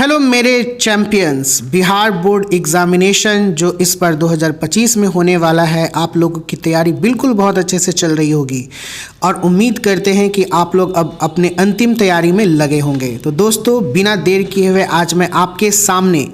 Hello मेरे champions. Bihar board examination जो इस बार 2025 में होने वाला है, आप लोगों की तैयारी बिल्कुल बहुत अच्छे से चल रही होगी और उम्मीद करते हैं कि आप लोग अब अपने अंतिम तैयारी में लगे होंगे। तो दोस्तों, बिना देर किए हुए आज मैं आपके सामने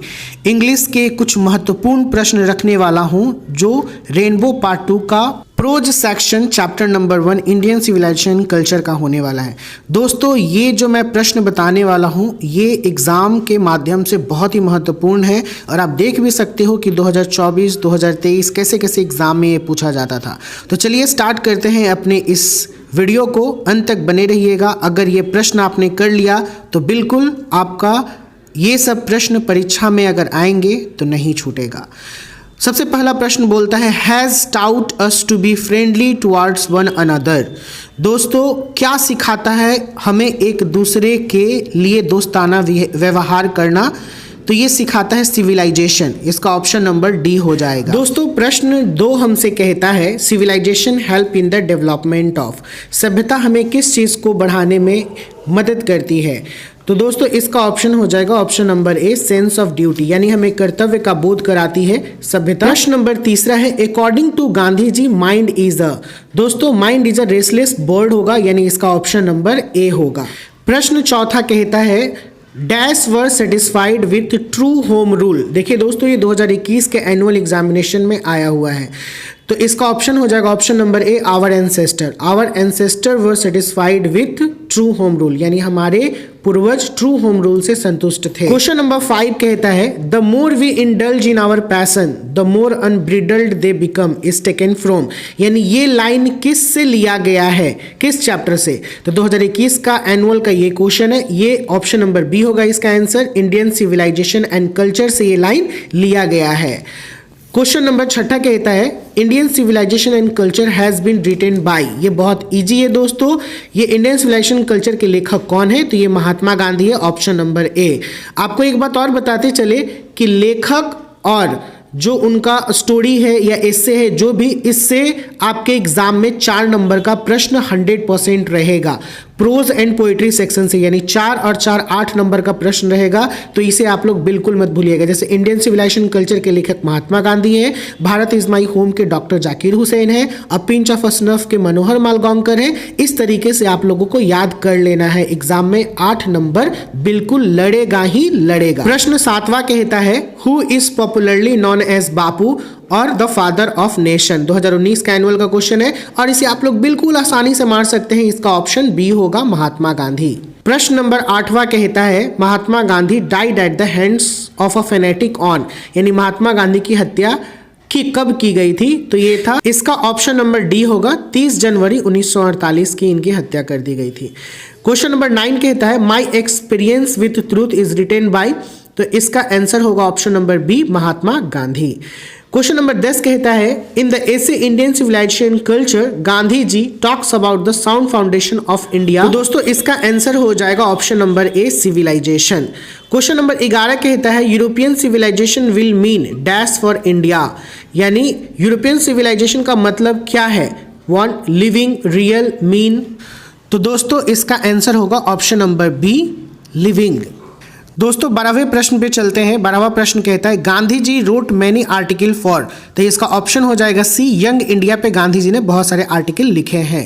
इंग्लिश के कुछ महत्वपूर्ण प्रश्न रखने वाला हूं, जो रेनबो पार्ट 2 का prose section chapter number 1 Indian civilization culture का होने वाला है। दोस्तों, ये जो मैं प्रश्न बताने वाला हूँ ये एग्ज़ाम के माध्यम से बहुत ही महत्वपूर्ण है और आप देख भी सकते हो कि 2024, 2023 कैसे कैसे एग्ज़ाम में ये पूछा जाता था। तो चलिए स्टार्ट करते हैं अपने इस वीडियो को, अंत तक बने रहिएगा। अगर ये प्रश्न आपने कर लिया तो बिल्कुल आपका ये सब प्रश्न परीक्षा में अगर आएंगे तो नहीं छूटेगा। सबसे पहला प्रश्न बोलता है, has taught us to be friendly towards one another. दोस्तों, क्या सिखाता है हमें एक दूसरे के लिए दोस्ताना व्यवहार करना? तो ये सिखाता है सिविलाइजेशन। इसका ऑप्शन नंबर डी हो जाएगा। दोस्तों, प्रश्न 2 हमसे कहता है, civilization help in the development of. सभ्यता हमें किस चीज़ को बढ़ाने में मदद करती है? तो दोस्तों, इसका ऑप्शन हो जाएगा option number A, sense of duty, यानी हमें कर्तव्य का बोध कराती है सभ्यता। प्रश्न नंबर 3 है, according to Gandhi ji mind is a. दोस्तों, mind is a restless bird होगा, यानी इसका ऑप्शन नंबर ए होगा। प्रश्न 4 कहता है, dash were satisfied with true home rule. देखिए दोस्तों, ये 2021 के एनुअल एग्जामिनेशन में आया हुआ है, तो इसका ऑप्शन हो जाएगा option number A, our ancestor. Our ancestor were satisfied with true home rule, यानी हमारे पूर्वज ट्रू होम रूल से संतुष्ट थे। क्वेश्चन नंबर 5 कहता है, the more we indulge in our passion the more unbridled they become is taken from. यानी ये लाइन किस से लिया गया है, किस चैप्टर से? तो 2021 का एनुअल का ये क्वेश्चन है, ये ऑप्शन नंबर बी होगा इसका answer. Indian civilisation and culture से ये लाइन लिया गया है। क्वेश्चन नंबर 6 कहता है, Indian civilisation and culture has been written by. ये बहुत इजी है दोस्तों। ये इंडियन सिविलाइजेशन कल्चर के लेखक कौन है? तो ये महात्मा गांधी है, ऑप्शन नंबर ए। आपको एक बात और बताते चले कि लेखक और जो उनका स्टोरी है या एस्से है, जो भी, इससे आपके एग्जाम में 4 नंबर का प्रश्न 100% रहेगा। प्रोज एंड पोइट्री सेक्शन से, यानी 4 और 4 8 नंबर का प्रश्न रहेगा, तो इसे आप लोग बिल्कुल मत भूलिएगा। जैसे इंडियन सिविलाइजेशन कल्चर के लेखक महात्मा गांधी हैं, भारत इज माई होम के डॉक्टर जाकिर हुसैन है, अ पिंच ऑफ असनफ के मनोहर मालगांवकर हैं। इस तरीके से आप लोगों को याद कर लेना है, एग्जाम में 8 नंबर बिल्कुल लड़ेगा ही लड़ेगा। प्रश्न 7वां कहता है, who is popularly known as Bapu और द फादर ऑफ नेशन। 2019 का एनुअल का क्वेश्चन है और इसे आप लोग बिल्कुल आसानी से मार सकते हैं। इसका ऑप्शन बी होगा, महात्मा गांधी। प्रश्न नंबर 8वां कहता है, Mahatma Gandhi died at the hands of a fanatic on. यानी महात्मा गांधी की हत्या कब की गई थी? तो ये था, इसका ऑप्शन नंबर डी होगा, 30 जनवरी 1948 की इनकी हत्या कर दी गई थी। क्वेश्चन नंबर 9 कहता है, my experience with truth is written by. तो इसका आंसर होगा option number B, Mahatma Gandhi. Question number 10 कहता है, in the essay Indian civilization culture Gandhi ji talks about the sound foundation of India. तो दोस्तों, इसका आंसर हो जाएगा option number A, civilization. Question number 11 कहता है, European civilization will mean dash for India. यानी यूरोपियन सिविलाइजेशन का मतलब क्या है? Want, living, real, mean. तो दोस्तों, इसका आंसर होगा ऑप्शन नंबर बी, लिविंग। दोस्तों, 12वें प्रश्न पे चलते हैं। 12वां प्रश्न कहता है, Gandhi ji road many article for. तो इसका ऑप्शन हो जाएगा सी, यंग इंडिया पे गांधी जी ने बहुत सारे आर्टिकल लिखे हैं।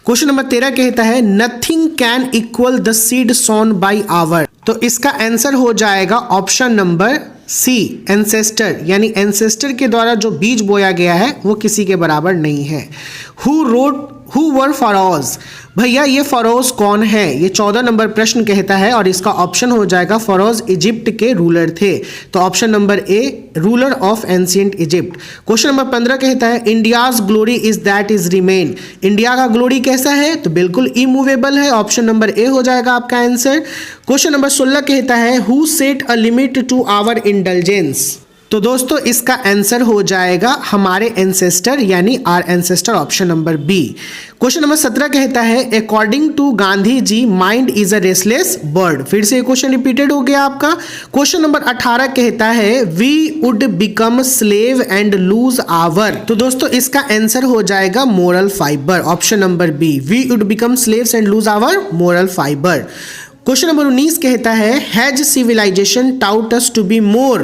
क्वेश्चन नंबर 13 कहता है, nothing can equal the seed sown by our. तो इसका आंसर हो जाएगा ऑप्शन नंबर सी, एंसेस्टर। यानी एंसेस्टर के द्वारा जो बीज बोया गया है वो किसी के बराबर नहीं है। Who were furrows. भैया, ये फरोज कौन है? ये 14 नंबर प्रश्न कहता है और इसका ऑप्शन हो जाएगा, फरोज इजिप्ट के रूलर थे। तो option number A, ruler of ancient Egypt. Question number 15 कहता है, India's glory is that is remain. India का ग्लोरी कैसा है? तो बिल्कुल इमूवेबल है, ऑप्शन नंबर ए हो जाएगा आपका आंसर। क्वेश्चन नंबर 16 कहता है, who set a limit to our indulgence. तो दोस्तों, इसका आंसर हो जाएगा हमारे एंसेस्टर, यानी our ancestor, option number B. Question number 17 कहता है, according to Gandhi ji mind is a restless bird. फिर से क्वेश्चन रिपीटेड हो गया आपका। क्वेश्चन नंबर 18 कहता है, we would become slave and lose our. तो दोस्तों, इसका आंसर हो जाएगा moral fibre, option number B, we would become slaves and lose our moral fibre. Question number 19 कहता है has civilisation taught us to be more,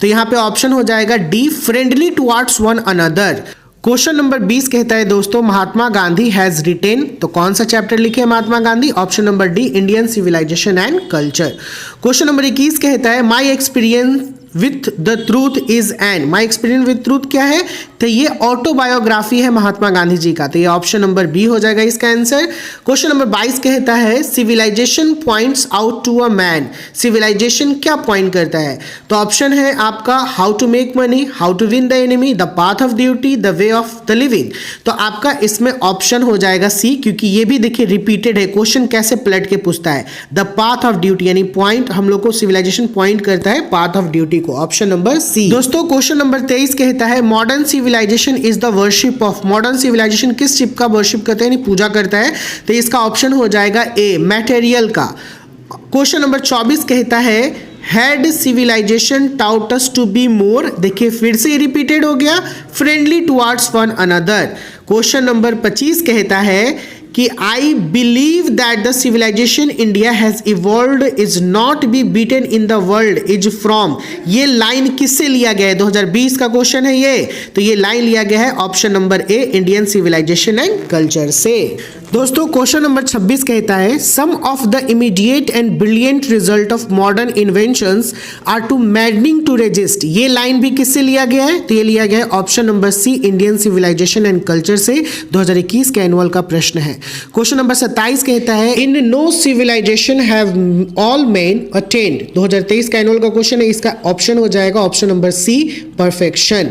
तो यहाँ पे ऑप्शन हो जाएगा D friendly towards one another. Question number 20 कहता है दोस्तों महात्मा गांधी हैज रिटेन, तो कौन सा चैप्टर लिखे Mahatma Gandhi? Option number D Indian civilisation and culture. Question number 21 कहता है my experience with the truth is an, my experience with truth क्या है? तो ये ऑटोबायोग्राफी है महात्मा गांधी जी का, तो ये ऑप्शन नंबर बी हो जाएगा इसका आंसर। क्वेश्चन नंबर 22 कहता है civilisation points out to a man, civilisation क्या पॉइंट करता है? तो ऑप्शन है आपका how to make money, how to win the enemy, the path of duty, the way of the living. तो आपका इसमें ऑप्शन हो जाएगा सी, क्योंकि ये भी देखिए रिपीटेड है, क्वेश्चन कैसे पलट के पूछता है। द पाथ ऑफ ड्यूटी यानी पॉइंट, हम लोग को सिविलाइजेशन पॉइंट करता है पाथ ऑफ ड्यूटी को, ऑप्शन नंबर सी। दोस्तों क्वेश्चन नंबर 23 कहता है modern civilisation is the worship of, modern civilisation किस शिप का वर्शिप करता है यानी पूजा करता है? तो इसका ऑप्शन हो जाएगा ए मैटेरियल का। क्वेश्चन नंबर 24 कहता है had civilisation taught us to be more, देखिए फिर से रिपीटेड हो गया, friendly towards one another. Question number 25 कहता है कि I believe that the civilisation India has evolved is not be beaten in the world is from, ये line किससे लिया गया है? 2020 का क्वेश्चन है ये, तो ये लाइन लिया गया है option number A Indian civilisation and culture से। दोस्तों क्वेश्चन नंबर 26 कहता है some of the immediate and brilliant result of modern inventions are too maddening to resist, ये लाइन भी किससे लिया गया है? तो ये लिया गया है option number C Indian civilisation and culture से, 2021 के एनुअल का प्रश्न है। क्वेश्चन नंबर 27 कहता है in no civilisation have all men attained, 2023 का एनुअल का क्वेश्चन है, इसका ऑप्शन हो जाएगा ऑप्शन नंबर सी परफेक्शन।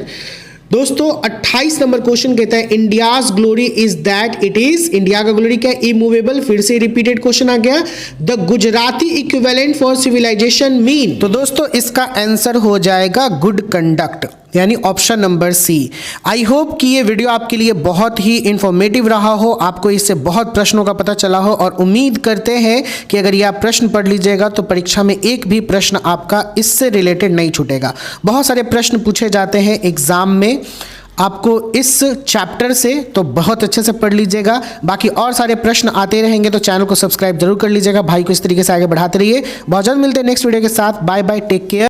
दोस्तों 28 नंबर क्वेश्चन कहता है India's glory is that it is, India का ग्लोरी क्या? इमूवेबल, फिर से रिपीटेड क्वेश्चन आ गया। The Gujarati equivalent for civilisation mean, तो दोस्तों इसका आंसर हो जाएगा गुड कंडक्ट यानी option number C. I hope कि ये वीडियो आपके लिए बहुत ही इंफॉर्मेटिव रहा हो, आपको इससे बहुत प्रश्नों का पता चला हो, और उम्मीद करते हैं कि अगर ये आप प्रश्न पढ़ लीजिएगा तो परीक्षा में एक भी प्रश्न आपका इससे रिलेटेड नहीं छूटेगा। बहुत सारे प्रश्न पूछे जाते हैं एग्जाम में आपको इस चैप्टर से, तो बहुत अच्छे से पढ़ लीजिएगा। बाकी और सारे प्रश्न आते रहेंगे तो चैनल को सब्सक्राइब जरूर कर लीजिएगा। भाई को इस तरीके से आगे बढ़ाते रहिए। बहुत जल्द मिलते हैं नेक्स्ट वीडियो के साथ। Bye bye, take care.